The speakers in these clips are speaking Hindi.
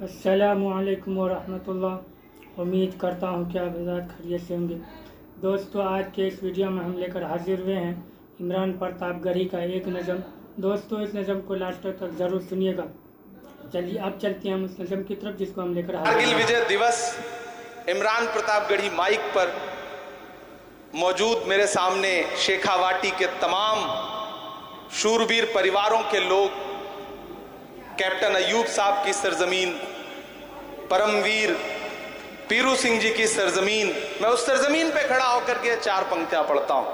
अस्सलामुअलैकुम वरहमतुल्लाह। उम्मीद करता हूँ कि आप आज़ाद खैरियत से होंगे। दोस्तों, आज के इस वीडियो में हम लेकर हाजिर हुए हैं इमरान प्रतापगढ़ी का एक नज़म। दोस्तों, इस नज़म को लास्ट तक ज़रूर सुनिएगा। चलिए अब चलते हैं हम उस नज़म की तरफ जिसको हम लेकर हाजिर। कारगिल विजय दिवस इमरान प्रतापगढ़ी माइक पर मौजूद मेरे सामने शेखावाटी के तमाम शूरवीर परिवारों के लोग, कैप्टन अयूब साहब की सरजमीन, परमवीर पीरू सिंह जी की सरजमीन, मैं उस सरजमीन पे खड़ा होकर के चार पंक्तियां पढ़ता हूं।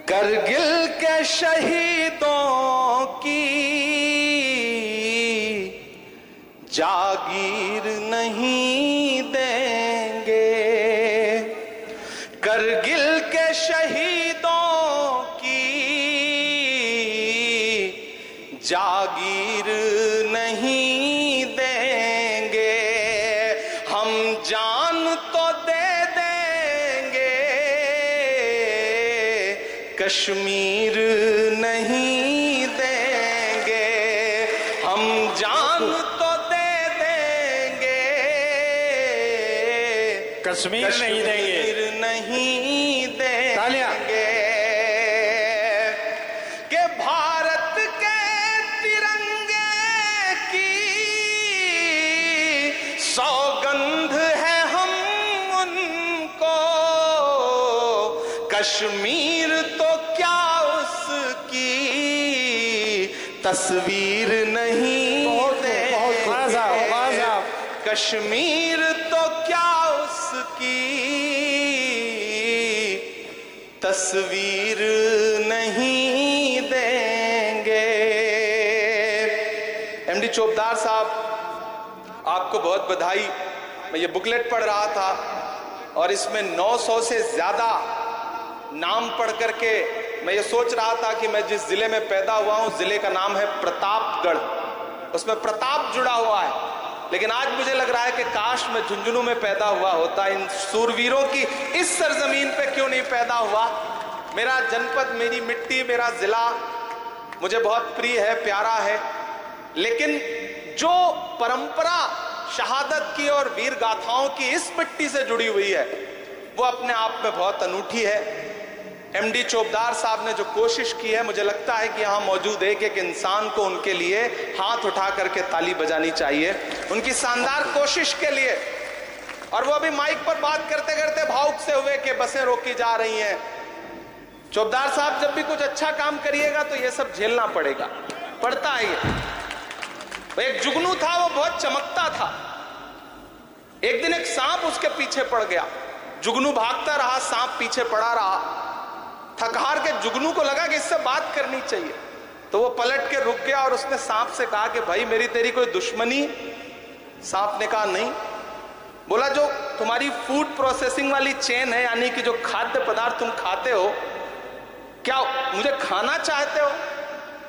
करगिल के शहीदों की जागीर नहीं देंगे, करगिल के शहीदों की जागीर नहीं देंगे, हम जान तो दे देंगे, कश्मीर नहीं देंगे, हम जान तो दे देंगे, कश्मीर नहीं देंगे, नहीं देंगे। कि भारत के तिरंगे की सौगंध है हम उनको, कश्मीर तो क्या उसकी तस्वीर नहीं देंगे, कश्मीर तो क्या उसकी तस्वीर नहीं देंगे। एमडी चोपदार साहब, आपको बहुत बधाई। मैं ये बुकलेट पढ़ रहा था और इसमें 900 से ज्यादा नाम पढ़ करके मैं ये सोच रहा था कि मैं जिस जिले में पैदा हुआ हूं, जिले का नाम है प्रतापगढ़, उसमें प्रताप जुड़ा हुआ है। लेकिन आज मुझे लग रहा है कि काश मैं झुंझुनू में पैदा हुआ होता, इन सूरवीरों की इस सरजमीन पे क्यों नहीं पैदा हुआ। मेरा जनपद, मेरी मिट्टी, मेरा जिला मुझे बहुत प्रिय है, प्यारा है, लेकिन जो परंपरा शहादत की और वीर गाथाओं की इस मिट्टी से जुड़ी हुई है वो अपने आप में बहुत अनूठी है। एमडी चोपदार साहब ने जो कोशिश की है, मुझे लगता है कि यहाँ मौजूद एक एक इंसान को उनके लिए हाथ उठा करके ताली बजानी चाहिए, उनकी शानदार कोशिश के लिए। और वो अभी माइक पर बात करते करते भावुक से हुए कि बसें रोकी जा रही हैं। चोपदार साहब, जब भी कुछ अच्छा काम करिएगा तो ये सब झेलना पड़ेगा, पड़ता है ये। एक जुगनू था, वो बहुत चमकता था। एक दिन एक सांप उसके पीछे पड़ गया, जुगनू भागता रहा, सांप पीछे पड़ा रहा। थक हार के जुगनू को लगा कि इससे बात करनी चाहिए, तो वो पलट के रुक गया और उसने सांप से कहा कि भाई, मेरी तेरी कोई दुश्मनी? सांप ने कहा नहीं। बोला, जो तुम्हारी फूड प्रोसेसिंग वाली चेन है, यानी कि जो खाद्य पदार्थ तुम खाते हो, क्या मुझे खाना चाहते हो?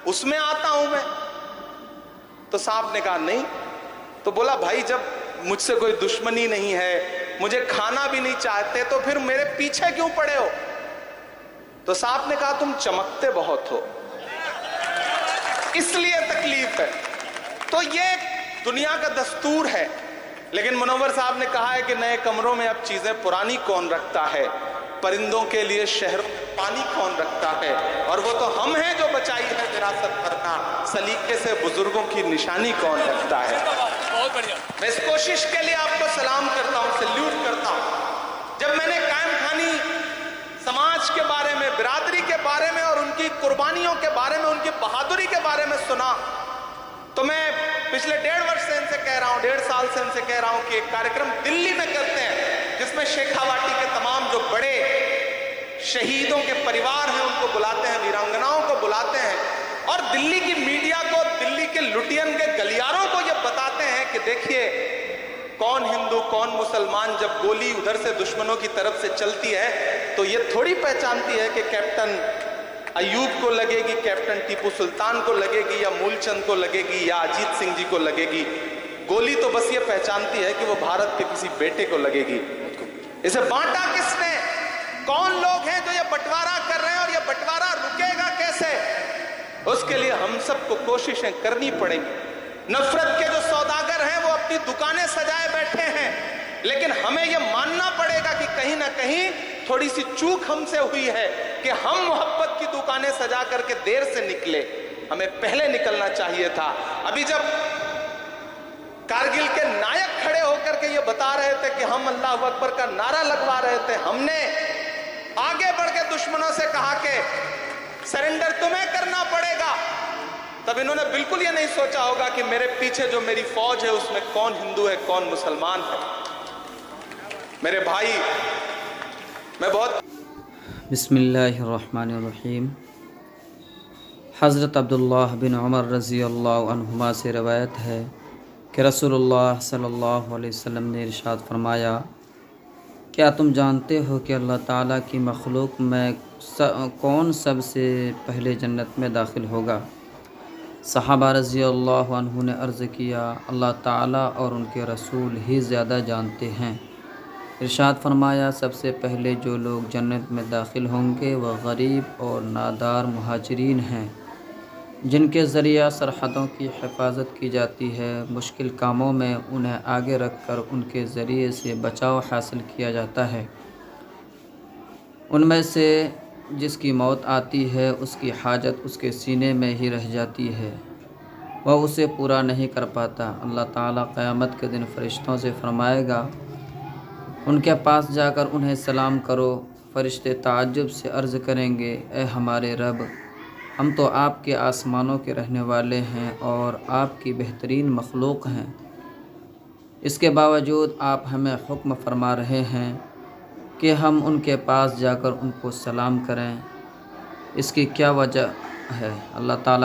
उसमें आता हूं मैं। तो सांप ने कहा नहीं। तो बोला, भाई, जब मुझसे कोई दुश्मनी नहीं है, मुझे खाना भी नहीं चाहते, तो फिर मेरे पीछे क्यों पड़े हो? तो सांप ने कहा, तुम चमकते बहुत हो, इसलिए तकलीफ है। तो ये दुनिया का दस्तूर है। लेकिन मुनव्वर साहब ने कहा है कि नए कमरों में अब चीजें पुरानी कौन रखता है, परिंदों के लिए शहर पानी कौन रखता है, और वो तो हम हैं जो बचाई है विरासत वरना सलीके से बुजुर्गों की निशानी कौन रखता है। बहुत बढ़िया। मैं इस कोशिश के लिए आपको सलाम करता हूं, सैल्यूट करता हूं। जब मैंने कायम खानी समाज के बारे में, बिरादरी के बारे में और उनकी कुर्बानियों के बारे में, उनकी बहादुरी के बारे में सुना, तो मैं पिछले 1.5 वर्ष से इनसे कह रहा हूं, 1.5 साल से इनसे कह रहा हूं कि एक कार्यक्रम दिल्ली में करते हैं जिसमें शेखावाटी के तमाम जो बड़े शहीदों के परिवार हैं उनको बुलाते हैं, वीरांगनाओं को बुलाते हैं, और दिल्ली की मीडिया को, दिल्ली के लुटियन के गलियारों को ये बताते हैं कि देखिए कौन हिंदू कौन मुसलमान, जब गोली उधर से दुश्मनों की तरफ से चलती है तो ये थोड़ी पहचानती है कि कैप्टन अयूब को लगेगी, कैप्टन टीपू सुल्तान को लगेगी, या मूलचंद को लगेगी, या अजीत सिंह जी को लगेगी। गोली तो बस ये पहचानती है कि वो भारत के किसी बेटे को लगेगी। इसे बांटा किसने? कौन लोग हैं जो ये बंटवारा कर रहे हैं, और ये बंटवारा रुकेगा कैसे? उसके लिए हम सबको कोशिशें करनी पड़ेंगी। नफरत के जो सौदागर हैं वो अपनी दुकानें सजाए बैठे हैं, लेकिन हमें यह मानना पड़ेगा कि कहीं ना कहीं थोड़ी सी चूक हमसे हुई है कि हम मोहब्बत की दुकानें सजा करके देर से निकले, हमें पहले निकलना चाहिए था। अभी जब कारगिल के नायक खड़े होकर के ये बता रहे थे कि हम अल्लाह अकबर का नारा लगवा रहे थे, हमने आगे बढ़ के दुश्मनों से कहा कि सरेंडर तुम्हें करना पड़ेगा, तब इन्होंने बिल्कुल ये नहीं सोचा होगा कि मेरे पीछे जो मेरी फौज है उसमें कौन हिंदू है कौन मुसलमान है। मेरे भाई, मैं बहुत बिस्मिल्लाहिर्रहमानिर्रहीम। हज़रत अब्दुल्लाह बिन उमर रज़ी अल्लाह अन्हुमा से रवायत है कि रसूलुल्लाह सल्लल्लाहु अलैहि वसल्लम ने इरशाद फरमाया, क्या तुम जानते हो कि अल्लाह ताला की मखलूक में कौन सबसे पहले जन्नत में दाखिल होगा? सहाबा रज़ी अल्लाह अन्हु ने अर्ज़ किया, अल्लाह ताला और उनके रसूल ही ज़्यादा जानते हैं। इरशाद फरमाया, सबसे पहले जो लोग जन्नत में दाखिल होंगे वह गरीब और नादार मुहाजिरीन हैं, जिनके ज़रिया सरहदों की हिफाजत की जाती है। मुश्किल कामों में उन्हें आगे रखकर उनके ज़रिए से बचाव हासिल किया जाता है। उनमें से जिसकी मौत आती है उसकी हाजत उसके सीने में ही रह जाती है, वह उसे पूरा नहीं कर पाता। अल्लाह ताला क़यामत के दिन फ़रिश्तों से फरमाएगा, उनके पास जाकर उन्हें सलाम करो। फ़रिश्ते ताज्जुब से अर्ज़ करेंगे, ए हमारे रब, हम तो आपके आसमानों के रहने वाले हैं और आपकी बेहतरीन मखलूक हैं, इसके बावजूद आप हमें हुक्म फरमा रहे हैं कि हम उनके पास जाकर उनको सलाम करें, इसकी क्या वजह है? अल्लाह ताला